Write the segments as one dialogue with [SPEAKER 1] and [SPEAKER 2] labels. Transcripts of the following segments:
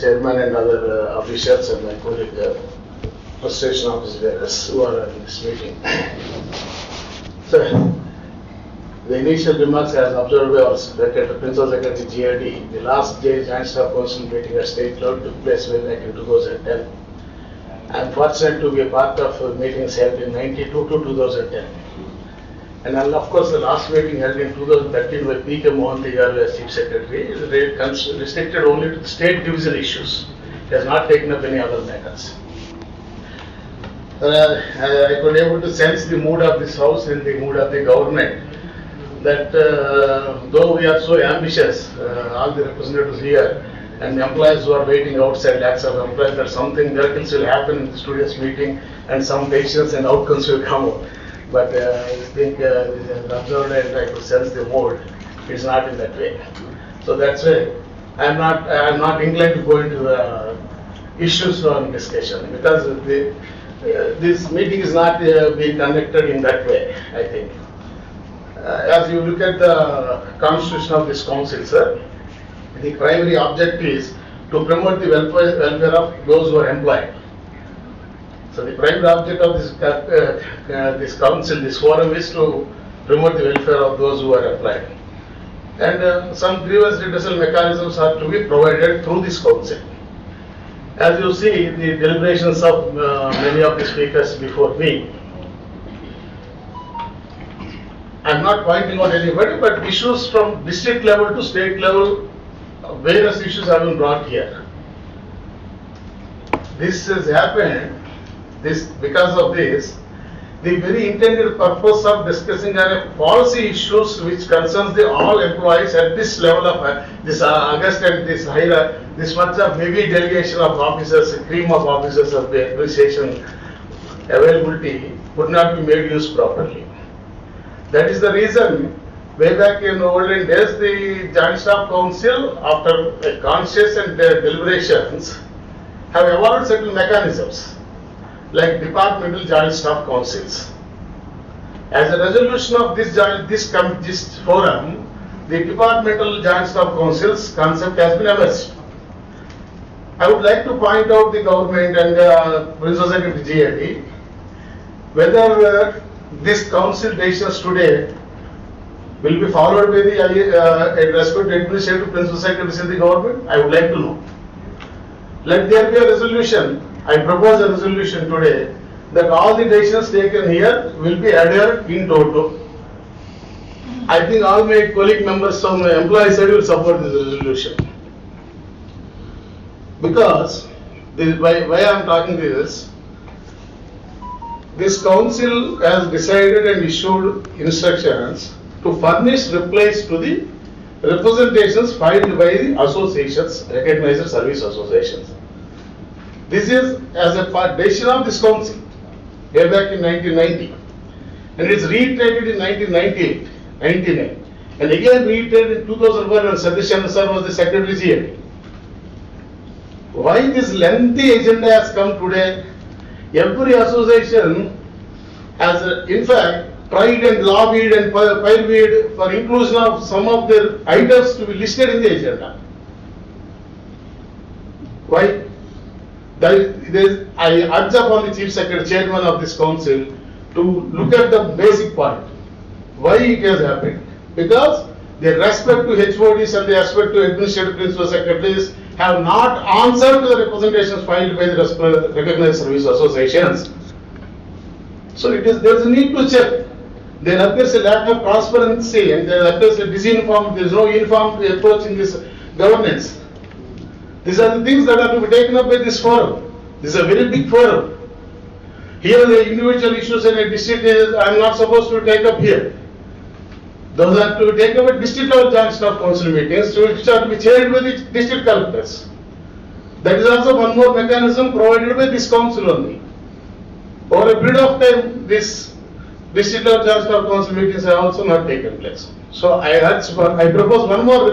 [SPEAKER 1] chairman and other officials and my colleague frustration officers who are in this meeting. So, the initial remarks as observed by our Secretary, Principal Secretary GRD, the last Joint Staff Council meeting at state level took place way back in 2010. I am fortunate to be a part of meetings held in 92 to 2010. And of course, the last meeting held in 2013 by P.K. Mohanty Garu as Chief Secretary is restricted only to the state division issues. It has not taken up any other matters. I could able to sense the mood of this house and the mood of the government. That though we are so ambitious, all the representatives here and the employees who are waiting outside, lakhs of employees, that something miracles will happen in today's meeting and some decisions and outcomes will come out. But I think observed and I could sense the mood. It's not in that way. So that's why I am not inclined to go into issues on discussion because this meeting is not being conducted in that way, I think. As you look at the constitution of this council, sir, the primary object is to promote the welfare of those who are employed. So the primary object of this council, this forum, is to promote the welfare of those who are employed. And some grievance redressal mechanisms are to be provided through this council. As you see, the deliberations of many of the speakers before me, I am not pointing out anybody, but issues from district level to state level, various issues have been brought here. This has happened because of this. The very intended purpose of discussing policy issues which concerns all employees at this level of this August and this much of maybe delegation of officers, cream of officers of the administration availability could not be made use properly. That is the reason, way back in olden days, the Joint Staff Council, after conscious and deliberations, have evolved certain mechanisms, like departmental Joint Staff Councils. As a resolution of this forum, the departmental Joint Staff Councils concept has been emerged. I would like to point out the government and the Principal Secretary GRD, whether this council decisions today will be followed by the respective administrative principal secretaries in the government. I would like to know. Let there be a resolution. I propose a resolution today that all the decisions taken here will be adhered in toto. I think all my colleague members from the employee side will support this resolution. Because why I am talking this. This council has decided and issued instructions to furnish replies to the representations filed by the associations, recognized service associations. This is as a decision of this council, way back in 1990. And it's reiterated in 1998, 99. And again reiterated in 2001 when Satish Chandra sir was the Secretary GRD. Why this lengthy agenda has come today? Every association has, in fact, tried and lobbied and pioneered for inclusion of some of their items to be listed in the agenda. Why? I urge upon the Chief Secretary, Chairman of this Council, to look at the basic point. Why it has happened? Because the respect to HODs and the respect to Administrative Principal Secretaries have not answered to the representations filed by the recognized service associations. So there is a need to check. There appears a lack of transparency and there appears a there is no uniform approach in this governance. These are the things that are to be taken up by this forum. This is a very big forum. Here the individual issues in a district I am not supposed to take up here. Those are to be taken up at district level Joint Staff Council meetings which are to be chaired by the district collectors. That is also one more mechanism provided by this council only. Over a period of time, this district level Joint Staff Council meetings have also not taken place. So I propose one more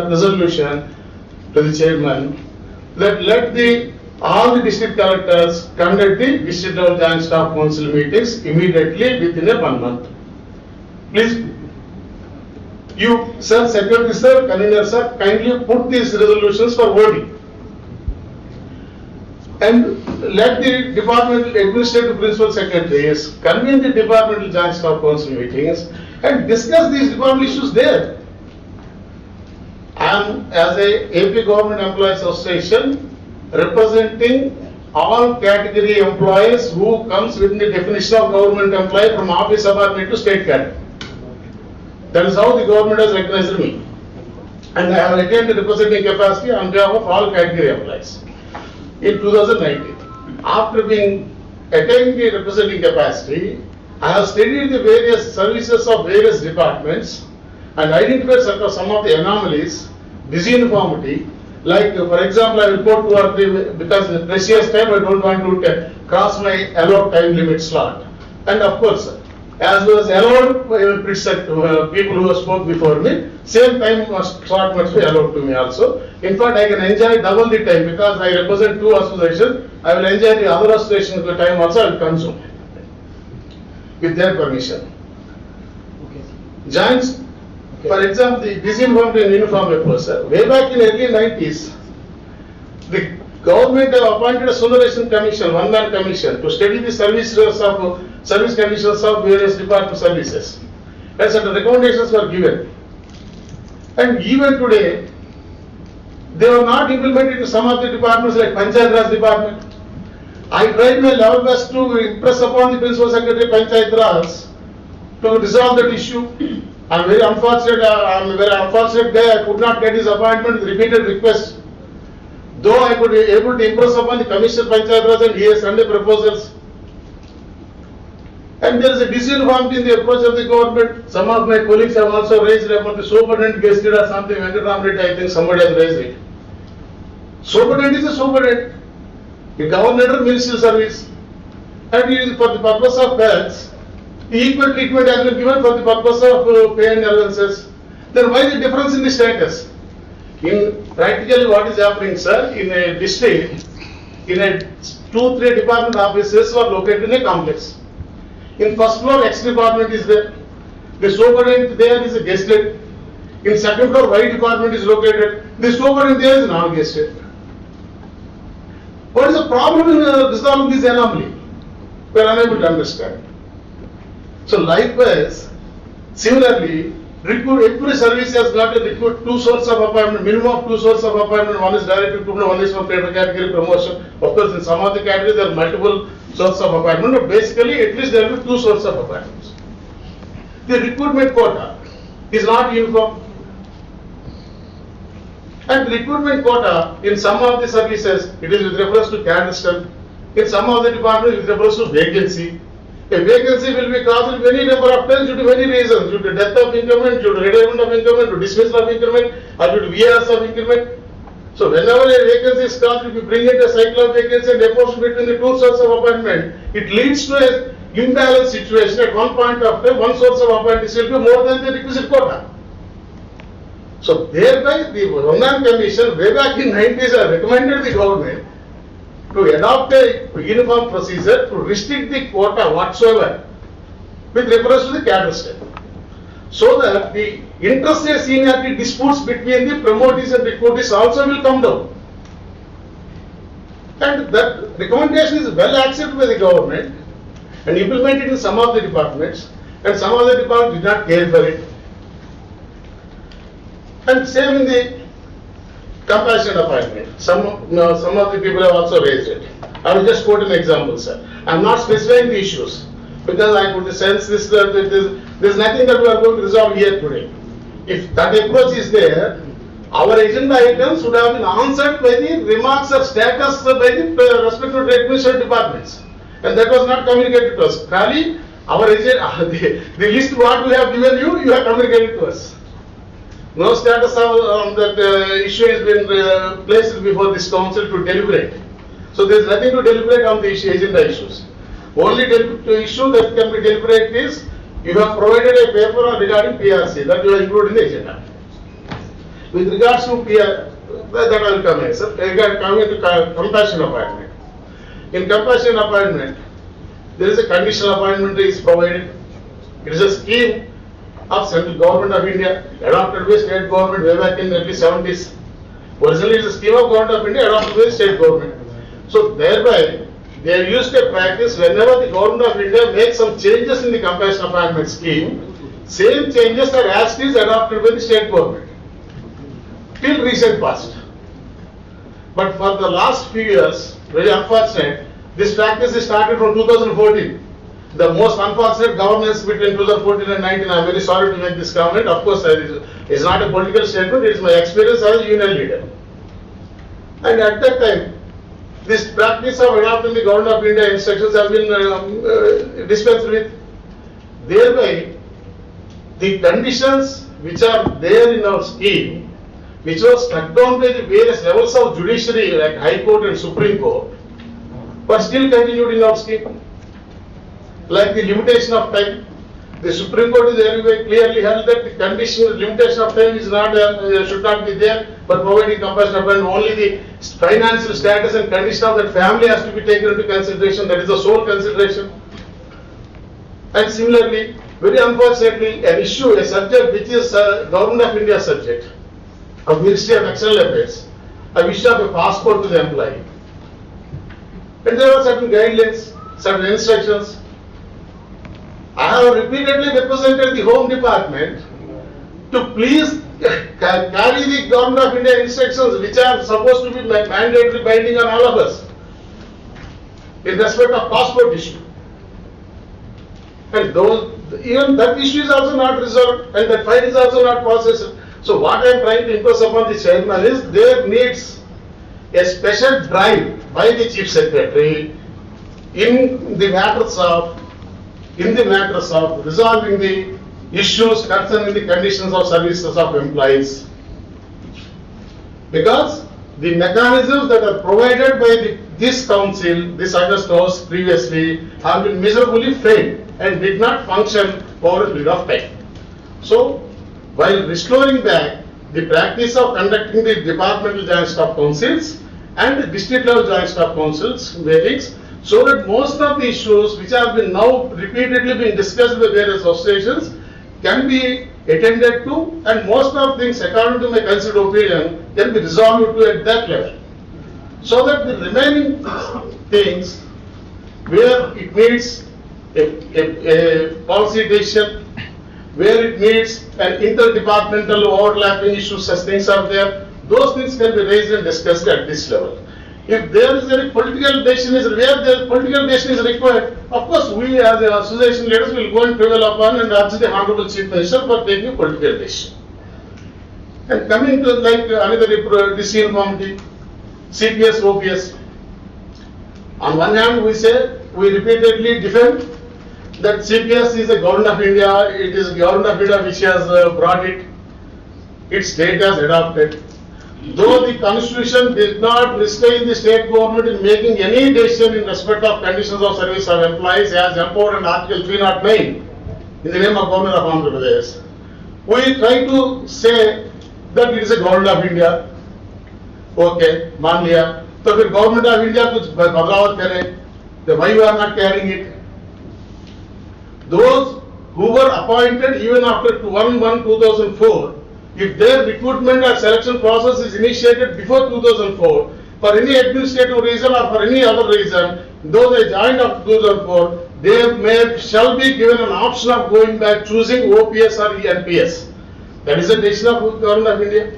[SPEAKER 1] resolution to the chairman that let all the district collectors conduct the district level Joint Staff Council meetings immediately within a 1 month. Please, you, sir, Secretary sir, Convener sir, kindly put these resolutions for voting. and let the departmental administrative principal secretaries convene the departmental joint staff council meetings and discuss these departmental issues there. I am, as a AP Government Employees Association, representing all category employees who comes within the definition of government employee from office subordinate to state category. That is how the government has recognized me. And I have attained the representing capacity on behalf of all category employees in 2019. After being attaining the representing capacity, I have studied the various services of various departments and identified some of the anomalies, disuniformity. Like, for example, I will quote because in the precious time I don't want to cross my allowed time limit slot. And of course, as was allowed by people who spoke before me, same time slot must be allowed to me also. In fact, I can enjoy double the time because I represent two associations. I will enjoy the other association time also. I will consume with their permission. Okay. Joints. For example, the disinformed and uniform person. Way back in early 90s, the government have appointed a Sundaration Commission, one-man commission, to study the service conditions of various department services. And certain recommendations were given. And even today, they were not implemented in some of the departments like Panchayat Raj department. I tried my level best to impress upon the Principal Secretary Panchayat Raj to resolve that issue. I'm a very unfortunate guy. I could not get his appointment with repeated requests. Though I could be able to impress upon the Commissioner Panchayat Raj and he has sent the proposals. And there is a disuniformity in the approach of the government. Some of my colleagues have also raised it about the superintendent guested or something. Venkatram, I think somebody has raised it. Superintendent is a superintendent. The governor ministerial service. And it is for the purpose of health. Equal treatment has been given for the purpose of pay and allowances. Then why the difference in the status? In practically what is happening, sir, in a district, in a 2-3 department offices are located in a complex. In first floor, X department is there. The superintendent there is a guested. In second floor, Y department is located. The superintendent there is non-guested. What is the problem in resolving this anomaly? We are unable to understand. So likewise, similarly, every service has got to recruit two sources of appointment, minimum of two sources of appointment. One is direct recruitment, one is for category promotion. Of course, in some of the categories there are multiple sources of appointment, but basically at least there will be two sources of appointments. The recruitment quota is not uniform. And recruitment quota in some of the services, it is with reference to cadre strength. In some of the departments, with reference to vacancy. A vacancy will be caused many number of times due to many reasons, due to death of incumbent, due to retirement of incumbent, to dismissal of incumbent, or due to VRS of incumbent. So whenever a vacancy is caused, if you bring it a cycle of vacancy and apportion between the two sources of appointment, it leads to an imbalanced situation. At one point of time, one source of appointment will be more than the requisite quota. So thereby the one-man commission way back in 90s recommended the government to adopt a uniform procedure to restrict the quota whatsoever with reference to the cadre strength, so that the interstate seniority disputes between the promotees and recruitees also will come down. And that recommendation is well accepted by the government and implemented in some of the departments, and some of the departments did not care for it. And same in the compassionate appointment. Some of the people have also raised it. I will just quote an example, sir. I am not specifying the issues because I could sense this that there is nothing that we are going to resolve here today. If that approach is there, our agenda items would have been answered by the remarks of status by the respective administrative departments, and that was not communicated to us. Clearly, our agenda, the list what we have given you, you have communicated to us. No status of that issue has been placed before this council to deliberate. So there is nothing to deliberate on the agenda issues. Only issue that can be deliberated is you have provided a paper regarding PRC that you have included in the agenda. With regards to PR, that I will come here, sir. Coming to compassion appointment. In compassion appointment, there is a conditional appointment is provided. It is a scheme of Central Government of India, adopted by state government way back in the early 70s. Originally it is a scheme of Government of India adopted by state government. So thereby, they used a practice whenever the government of India makes some changes in the compassionate appointment scheme, same changes are as it is adopted by the state government till recent past. But for the last few years, very unfortunate, this practice is started from 2014. The most unfortunate governance between 2014 and 19, I am very sorry to make this comment. Of course, it's not a political statement, it is my experience as a union leader. And at that time, this practice of adopting the Government of India instructions has been dispensed with. Thereby, the conditions which are there in our scheme, which was struck down by the various levels of judiciary like High Court and Supreme Court, were still continued in our scheme. Like the limitation of time, the Supreme Court is very clearly held that the condition limitation of time is not should not be there, but providing compassionate appointment, only the financial status and condition of that family has to be taken into consideration. That is the sole consideration. And similarly, very unfortunately, an issue, a subject which is Government of India subject of Ministry of External Affairs, a issue of a passport to the employee. And there are certain guidelines, certain instructions. I have repeatedly represented the Home Department to please carry the Government of India instructions which are supposed to be mandatory binding on all of us in respect of passport issue. And those, even that issue is also not resolved and that file is also not processed. So what I am trying to impress upon the chairman is there needs a special drive by the Chief Secretary in the matters of resolving the issues concerning the conditions of services of employees. Because the mechanisms that are provided by this council, this August House previously, have been miserably failed and did not function for a period of time. So, while restoring back the practice of conducting the departmental joint staff councils and the district level joint staff councils meetings, so that most of the issues which have been now repeatedly being discussed by various associations can be attended to, and most of things, according to my considered opinion, can be resolved to at that level. So that the remaining things where it needs a policy decision, where it needs an interdepartmental overlapping issues, such things are there, those things can be raised and discussed at this level. If there is any political decision where the political decision is required, of course we as the association leaders will go and prevail upon and ask the Honorable Chief Minister for taking a political decision. And coming to like another decision committee, CPS, OPS. On one hand we say, we repeatedly defend that CPS is a Government of India, it is Government of India which has brought it, its state has adopted. Though the constitution did not restrain the state government in making any decision in respect of conditions of service of employees as empowered in Article 309 in the name of Government of Andhra Pradesh, we try to say that it is a Government of India. Okay, मान लिया, तो फिर Government of India कुछ बदलाव करे, then why you are not carrying it? Those who were appointed even after 1/1/2004, if their recruitment or selection process is initiated before 2004, for any administrative reason or for any other reason, those they joined after 2004, they shall be given an option of going back choosing OPS or NPS. That is the decision of Government of India.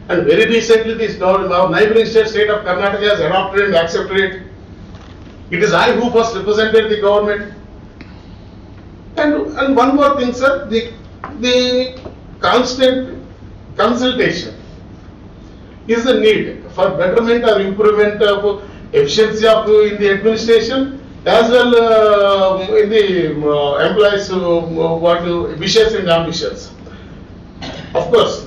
[SPEAKER 1] And very recently, this our neighboring state of Karnataka has adopted and accepted it. It is I who first represented the government. And one more thing, sir, the constant consultation is the need for betterment or improvement of efficiency of in the administration as well in the employees what wishes and ambitions. Of course,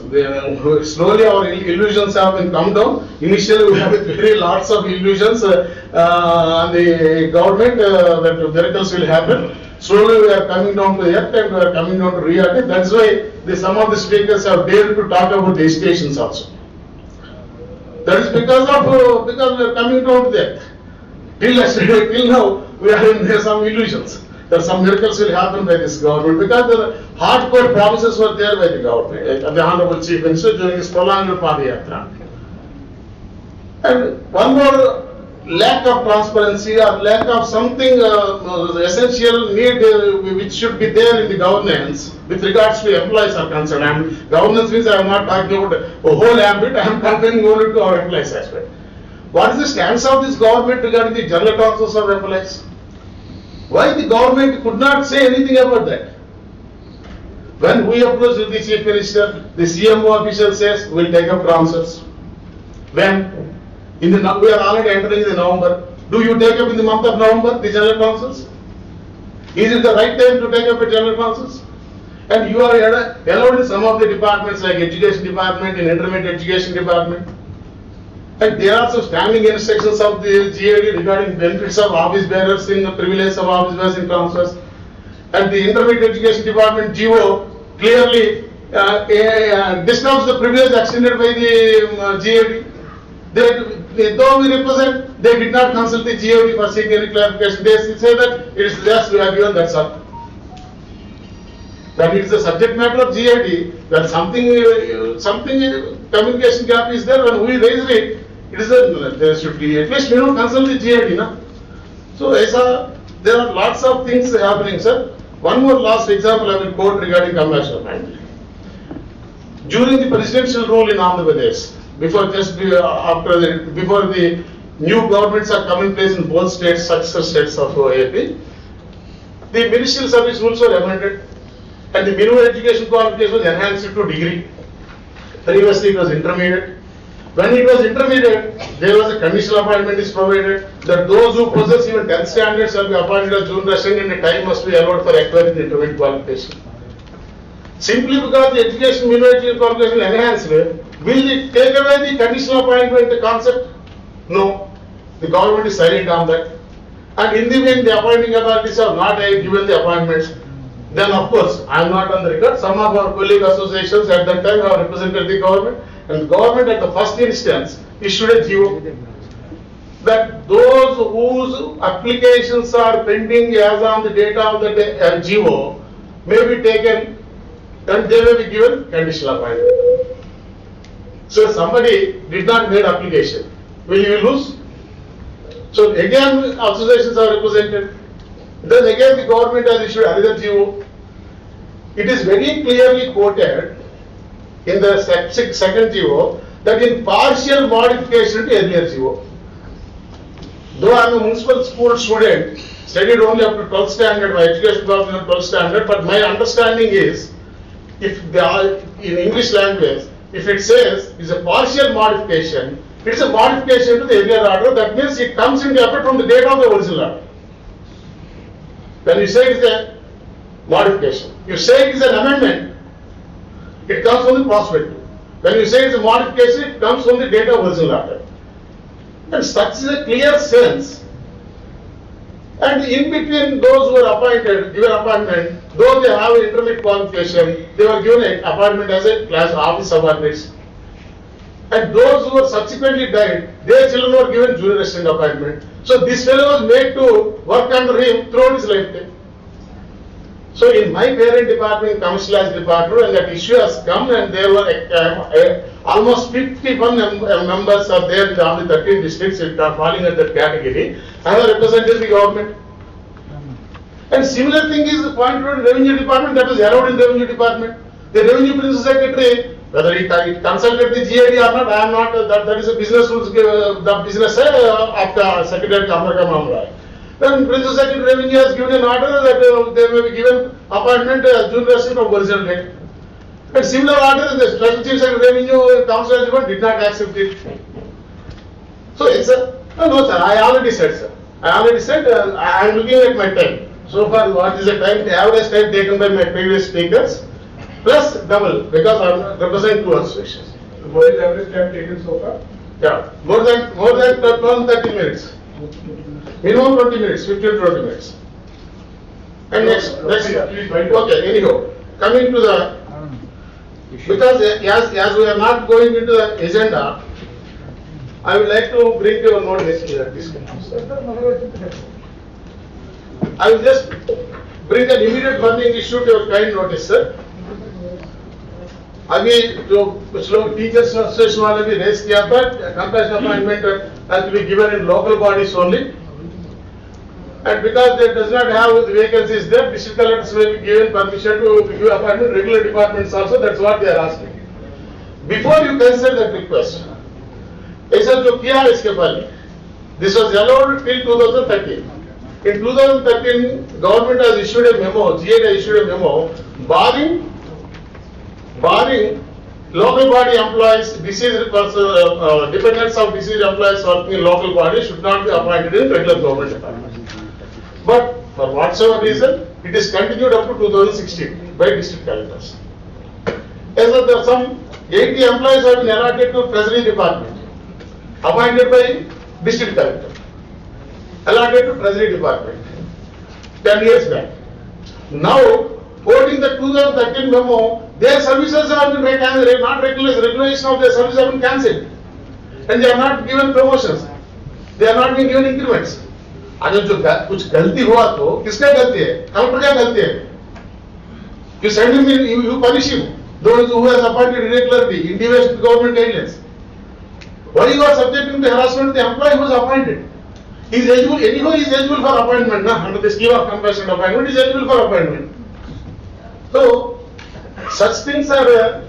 [SPEAKER 1] slowly our illusions have been come down. Initially, we had very lots of illusions on the government that miracles will happen. Slowly, we are coming down to earth and we are coming down to reality. That's why some of the speakers have dared to talk about the stations also. That is because we are coming down to earth. Till yesterday, till now, we are having some illusions that some miracles will happen by this government because the hardcore promises were there by the government, the Honorable Chief Minister during his prolonged Padayatra. And one more lack of transparency or lack of something essential need which should be there in the governance with regards to employees are concerned. And governance means I am not talking about a whole ambit, I am comparing only to our employees aspect. What is the stance of this government regarding the general councils of employees? Why the government could not say anything about that? When we approach the chief minister, the CMO official says we will take up transfers. When? We are already entering the November. Do you take up in the month of November the general councils? Is it the right time to take up a general councils? And you are allowed in some of the departments like education department and intermediate education department. And there are some standing instructions of the GAD regarding benefits of office bearers in the privilege of office bearers in transfers. And the intermediate education department GO clearly disturbs the privilege extended by the GAD. Though we represent, they did not consult the GAD for seeking any clarification. They say that it is less we have given, that's all. That it is the subject matter of GAD, that something communication gap is there. When we raise it, it is there should be at least consult the GAD. No? So there are lots of things happening, sir. One more last example I will quote regarding compassionate family. During the presidential rule in Andhra Pradesh, before the new governments are coming in place in both states, successor states of AP, the ministerial service rules were amended and the minimum education qualification was enhanced to degree. Previously it was intermediate. When it was intermediate, there was a conditional appointment is provided that those who possess even 10th standards shall be appointed as junior resident and a time must be allowed for acquiring the intermediate qualification. Simply because the education minimum education qualification enhanced, will it take away the conditional appointment concept? No. The government is silent on that. And in the event the appointing authorities have not given the appointments, then of course I am not on the record. Some of our colleague associations at that time have represented the government, and the government at the first instance issued a GO that those whose applications are pending as on the date of the GO may be taken and they may be given conditional appointment. So somebody did not make application, will you lose? So again associations are represented. Then again the government has issued another GO. It is very clearly quoted in the second GO that in partial modification to earlier GO. Though I am a municipal school student, studied only up to 12th standard, my education was in 12th standard, but my understanding is, if they are in English language, if it says it's a partial modification, it's a modification to the earlier order, that means it comes into effect from the date of the original order. When you say it's a modification, you say it is an amendment, it comes from the prospective. When you say it's a modification, it comes from the date of original order. And such is a clear sense. And in between those who are appointed, given appointment, though they have an intermediate qualification, they were given an appointment as a class office subordinates. And those who were subsequently died, their children were given junior resident appointment. So this fellow was made to work under him throughout his lifetime. So in my parent department, commercialized department, and that issue has come, and there were almost 51 members are there in all the 13 districts that are falling under that category. I have represented the government. And similar thing is pointed out in revenue department, that was allowed in revenue department. The revenue principal secretary, whether he consulted the GAD or not, I am not, that is a business rules, the business of the Secretary Amraka Mamra. Then Principal Secretary Revenue has given an order that they may be given appointment as junior resident of original date. And similar order, the Special Chief Secretary Revenue Council did not accept it. So it's a, no sir, I already said sir. I already said, I am looking at my time. So far, what is the time, the average time taken by my previous speakers, plus double, because I am representing two associations.
[SPEAKER 2] What is the average time taken so far?
[SPEAKER 1] Yeah, more than 30 minutes. Minimum 20 minutes, 15 to 20 minutes. And next, okay, anyhow, coming to the, because as we are not going into the agenda, I would like to bring your notice here. I will just bring an immediate burning issue to your kind notice, sir. अभी जो कुछ लोग teachers association वाले भी race किया था, compassion appointment has to be given in local bodies only, and because they does not have the vacancies there, district collectors will be given permission to give appointment regular departments also. That's what they are asking. Before you consider that request, ऐसा जो किया है इसके पहले, this was allowed till 2013. In 2013, government has issued a memo, GA has issued a memo, barring local body employees, dependents of deceased employees working in local body should not be appointed in regular government department. But for whatsoever reason, it is continued up to 2016 by district collectors. As of the, some 80 employees have been allotted to Treasury Department, appointed by district collector, allotted to Treasury Department 10 years back. Now, quoting the 2013 memo, their services have been not recognized, regulation of their services have been cancelled, and they are not given promotions. They are not being given increments. अगर जो कुछ गलती हुआ तो किसका गलती है? Collector क्या गलती है? You send him, you punish him. Those who has appointed irregularly in deviation to government guidelines. Why you are subjecting the harassment the employee who is appointed? He is eligible. Anyhow, he is eligible for appointment. Na? Under the scheme of compassionate appointment, he is eligible for appointment. So, such things are there.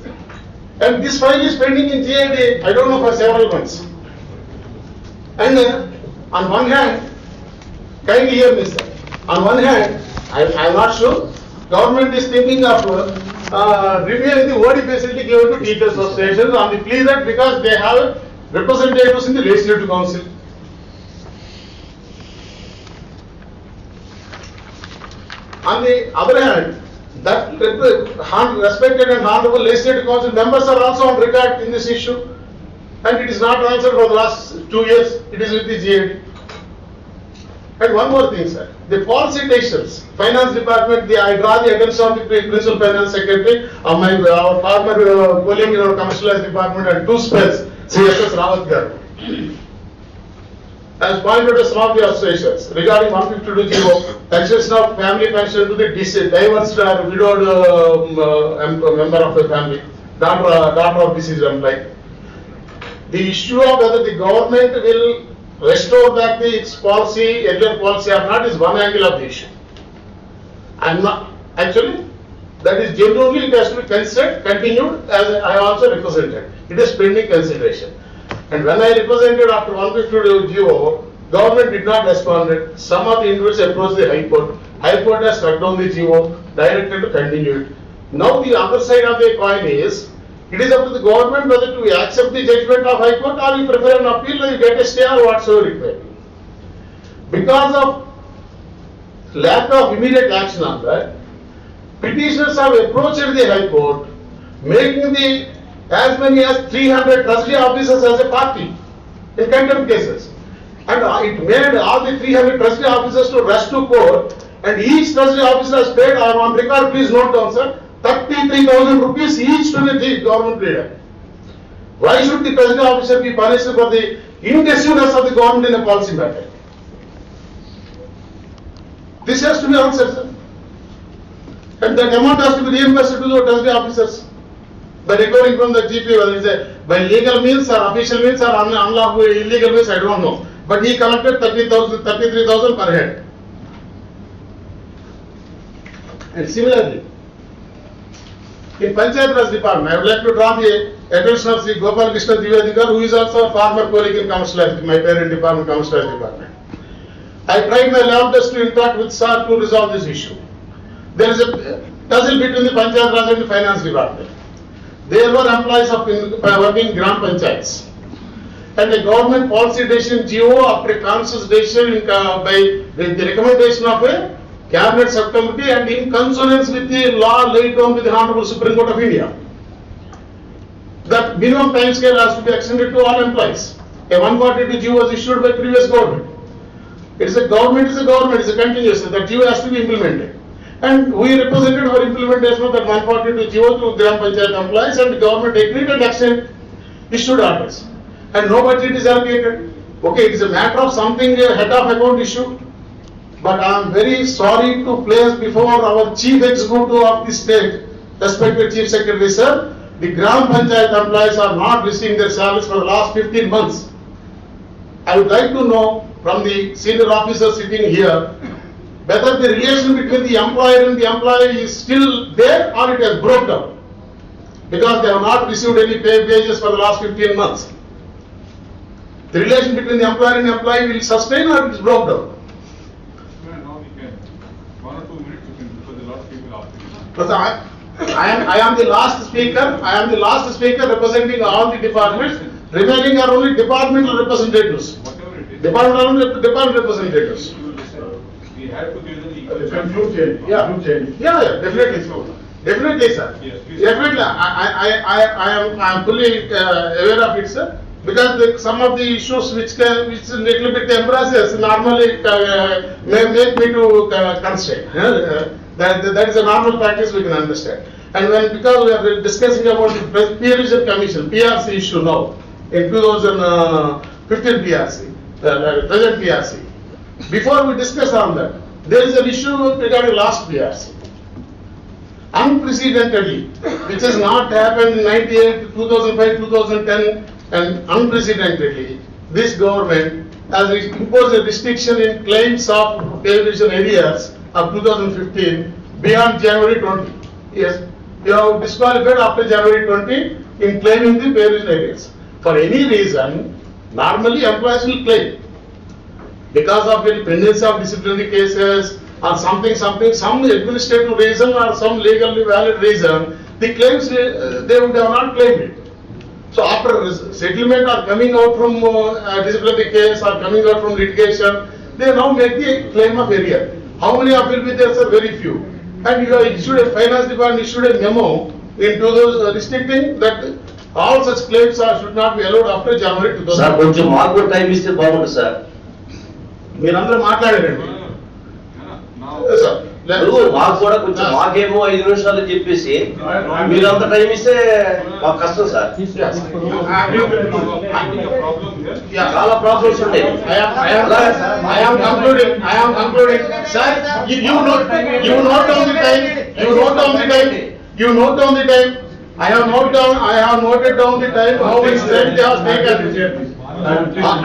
[SPEAKER 1] And this file is pending in GID, I don't know, for several months. And on one hand, kindly hear me, sir. On one hand, I am not sure, government is thinking of reviewing the OD facility given to teachers associations on the plea that because they have representatives in the legislative council. On the other hand, that respected and honorable legislative council members are also on record in this issue, and it is not answered for the last 2 years. It is with the GAD. And one more thing, sir. The policy decisions, finance department, I draw the attention of the principal finance secretary, our former colleague in our commercialized department, and 2 spells, CSS Rawat Garu, as pointed to some of the associations regarding 152 GO, taxation of family pension to the divorced or widowed member of the family, daughter of deceased employee. The issue of whether the government will restore back its policy, earlier policy or not, is one angle of the issue. And actually, that is genuinely it has to be considered, continued, as I also represented. It is pending consideration. And when I represented after 152 GO, government did not respond. Some of the individuals approached the High Court. High Court has struck down the GO, directed to continue it. Now the other side of the coin is, it is up to the government whether to accept the judgment of High Court or you prefer an appeal or you get a stay or whatsoever it may be. Because of lack of immediate action on that, petitioners have approached the High Court, making the as many as 300 trustee officers as a party in contempt cases. And it made all the 300 trustee officers to rush to court, and each trustee officer has paid, on record, please note down, sir, 33,000 rupees each to the government leader. Why should the trustee officer be punished for the indecisiveness of the government in a policy matter? This has to be answered, sir. And that amount has to be reimbursed to the trustee officers by recovering from the GP, whether it's by legal means or official means or unlawful illegal means, I don't know. But he collected 33,000 per head. And similarly, in Panchayat Raj Department, I would like to draw the attention of Sri Gopal Krishna Dwivedi, who is also a former colleague in commercialized, my parent department, commercialized department. I tried my level best to interact with SAR to resolve this issue. There is a tussle between the Panchayat Raj and the finance department. There were employees of working Gram Panchayats. And a government policy decision GO, after a conscious decision by the recommendation of a cabinet subcommittee and in consonance with the law laid down with the Honorable Supreme Court of India, that minimum time scale has to be extended to all employees. A 142 GO was issued by previous government. It is a government, it's a continuous, that GO has to be implemented. And we represented for implementation of that 142 GO to Gram Panchayat employees, and the government agreed and issued orders. And no budget is allocated. Okay, it is a matter of something, a head of account issue. But I am very sorry to place before our chief executive of the state, respected Chief Secretary, sir, the Gram Panchayat employees are not receiving their salaries for the last 15 months. I would like to know from the senior officer sitting here, whether the relation between the employer and the employee is still there or it has broken down. Because they have not received any wages for the last 15 months. The relation between the employer and employee will sustain or it is broken down.
[SPEAKER 2] Now we can, 1 or 2 minutes you can, because a lot of people asking.
[SPEAKER 1] Because I am the last speaker. I am the last speaker representing all the departments. Remaining are only departmental representatives.
[SPEAKER 2] Whatever it is.
[SPEAKER 1] Department representatives.
[SPEAKER 2] You listen. We have to give them the equal.
[SPEAKER 3] Conclude change.
[SPEAKER 1] Yeah.
[SPEAKER 3] Conclude change.
[SPEAKER 1] Yeah, definitely, sir. Definitely, sir.
[SPEAKER 2] Yes, please.
[SPEAKER 1] Definitely, I am fully aware of it, sir. Because some of the issues which little bit embraces normally may make me to constrain. That is a normal practice we can understand. And because we are discussing about the peer revision commission, PRC issue now, in 2015 PRC, present PRC. Before we discuss on that, there is an issue regarding last PRC. Unprecedentedly, which has not happened in 98, 2005, 2010, and unprecedentedly, this government has imposed a restriction in claims of pay revision areas of 2015 beyond January 20. Yes, you have disqualified after January 20 in claiming the pay revision areas. For any reason, normally employees will claim. Because of the pendency of disciplinary cases or some administrative reason or some legally valid reason, the claims they would have not claimed it. So after settlement or coming out from disciplinary case or coming out from litigation, they now make the claim of area. How many of will be there, sir? Very few. And you have issued a finance department issued a memo into those restricting that all such claims should not be allowed after January 2000.
[SPEAKER 4] Sir కొంచెం మాకు కూడా time ఇస్తే బాగుంటుంది sir.
[SPEAKER 1] మీరందరూ మాట్లాడారండి. Sir
[SPEAKER 4] ఇప్పుడు మాకు కూడా కొంచెం మాకేమో 5 నిమిషాలు చెప్పేసి మీరంతా టైం ఇస్తే మాకు కష్టం సార్. చాలా ప్రాబ్లమ్స్ ఉంటాయి.
[SPEAKER 1] I am concluding. Sir, you note down the time. I have noted down the time how much time they have taken.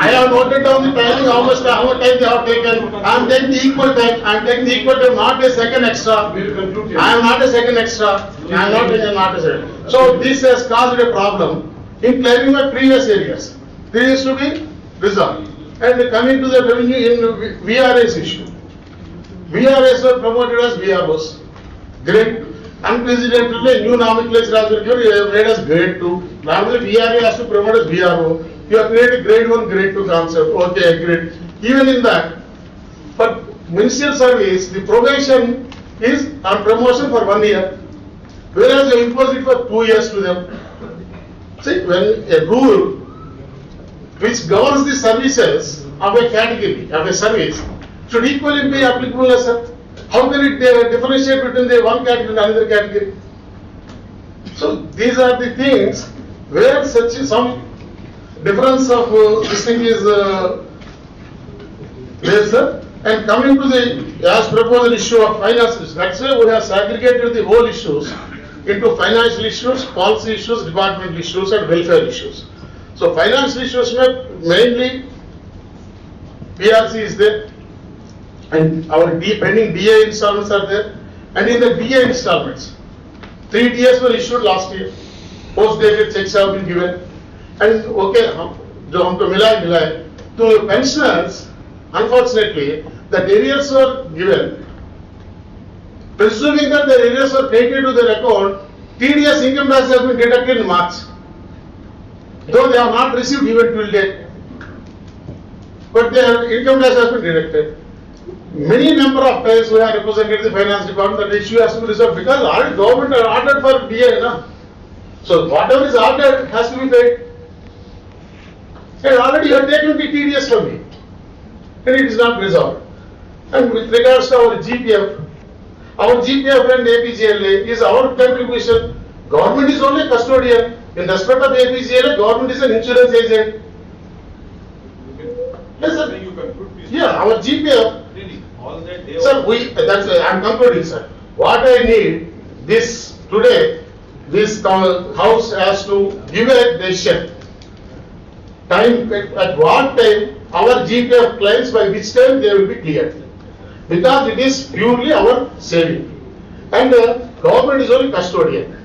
[SPEAKER 1] I have noted down the timing, how much time they have taken. I am taking the equal time. Not a second extra. I am not a second extra. I am not a second. So this has caused a problem in claiming my previous areas. This is to be resolved. And coming to the revenue in VRS issue. VRS were promoted as VROs. Grade unprecedentedly new nomenclature has been given, made as grade 2. Normally VRA has to promote as VRO. You have created grade 1, grade 2 concept. Okay, agreed. Even in that, but ministerial service, the probation is on promotion for 1 year, whereas you impose it for 2 years to them. See, when a rule which governs the services of a category, of a service, should equally be applicable as a, how can it differentiate between the one category and another category? So these are the things where some difference of this thing is there, sir. And coming to the as proposed issue of finances, that's why we have segregated the whole issues into financial issues, policy issues, departmental issues, and welfare issues. So financial issues mainly PRC is there, and our pending DA installments are there, and in the DA installments, 3 DAs were issued last year, post-dated checks have been given. And okay, जो हमको मिला है तो pensioners, unfortunately, the arrears were given, presuming that the arrears were credited to their account. TDS income tax has been deducted in March, though they have not received even till date, but their income tax has been deducted. Many number of times we have represented the finance department that the issue has to be resolved because our government are ordered for DA, na? So whatever is ordered has to be paid. And already you have taken the TDS from me, and it is not resolved. And with regards to our GPF and APGLA is our contribution. Government is only custodian. In respect of APGLA, government is an insurance agent. Yes, sir. Yeah, our GPF.
[SPEAKER 2] All that they
[SPEAKER 1] Sir, I am concluding, sir. What I need this today, this house has to give a decision. Time, at what time our GPF clients, by which time they will be cleared. Because it is purely our saving. And government is only custodian.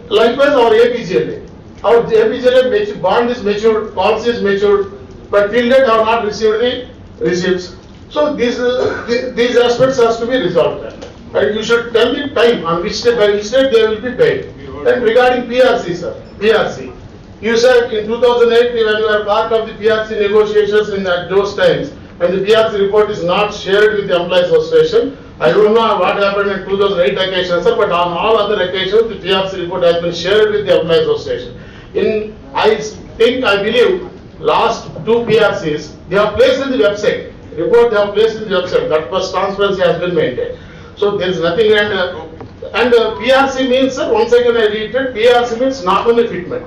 [SPEAKER 1] Likewise our APGLA. Our APGLA bond is matured, policy is matured, but till date have not received the receipts. So these aspects has to be resolved. And you should tell the time on which day, by which day they will be paid. And regarding PRC, sir, PRC. You said in 2008 when you were part of the PRC negotiations in those times, and the PRC report is not shared with the Employees Association. I don't know what happened in 2008 occasion, sir, but on all other occasions the PRC report has been shared with the Employees Association. I believe, last two PRCs, they have placed in the website. Report they have placed in the website. That much transparency has been maintained. So there is nothing, and PRC means, sir, once again I reiterate, PRC means not only fitment.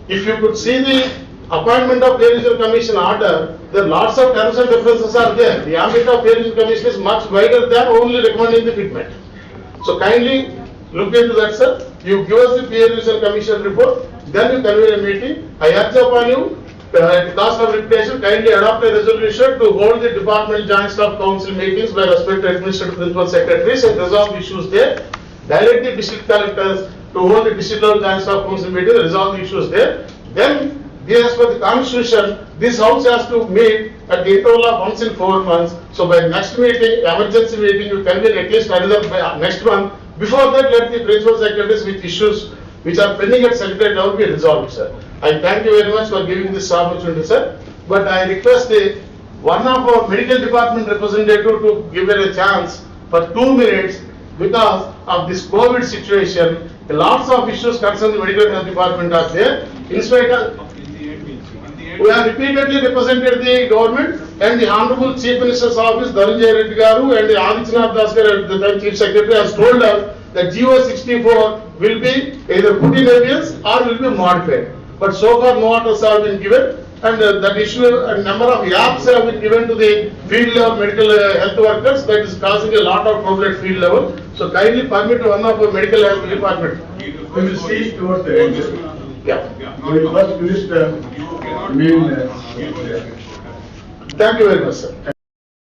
[SPEAKER 1] If you could see the appointment of Pay Revision Commission order, there are lots of terms and references are there. The ambit of Pay Revision Commission is much wider than only recommending the fitment. So kindly look into that, sir. You give us the Pay Revision Commission report, then you convene a meeting. I urge upon you, at the cost of repetition, kindly adopt a resolution to hold the Department Joint Staff Council meetings by respect to Administrative Principal Secretaries and resolve issues there. Direct the district collectors to hold the district level Joint Staff Council meeting, resolve the issues there. Then, as per the Constitution, this House has to meet at the interval of once in 4 months. So by next meeting, emergency meeting, you convene at least another next month. Before that, let the principal secretaries with issues which are pending at secretariat level be resolved, sir. I thank you very much for giving this opportunity, sir. But I request one of our medical department representative to give it a chance for 2 minutes because of this COVID situation. Lots of issues concerning the medical health department are there. In spite of, we have repeatedly represented the government and the Honorable Chief Minister's Office, Dhananjay Reddy Garu, and the Adityanath Das Garu, the Chief Secretary, has told us that GO 64 will be either put in abeyance or will be modified. But so far no orders have been given, and that issue, a number of apps have been given to the field level medical health workers. That is causing a lot of problem at field level. So kindly permit one of our medical health department.
[SPEAKER 3] We will see towards the end.
[SPEAKER 1] Yeah.
[SPEAKER 3] We will first finish the main.
[SPEAKER 1] Thank you very much, sir.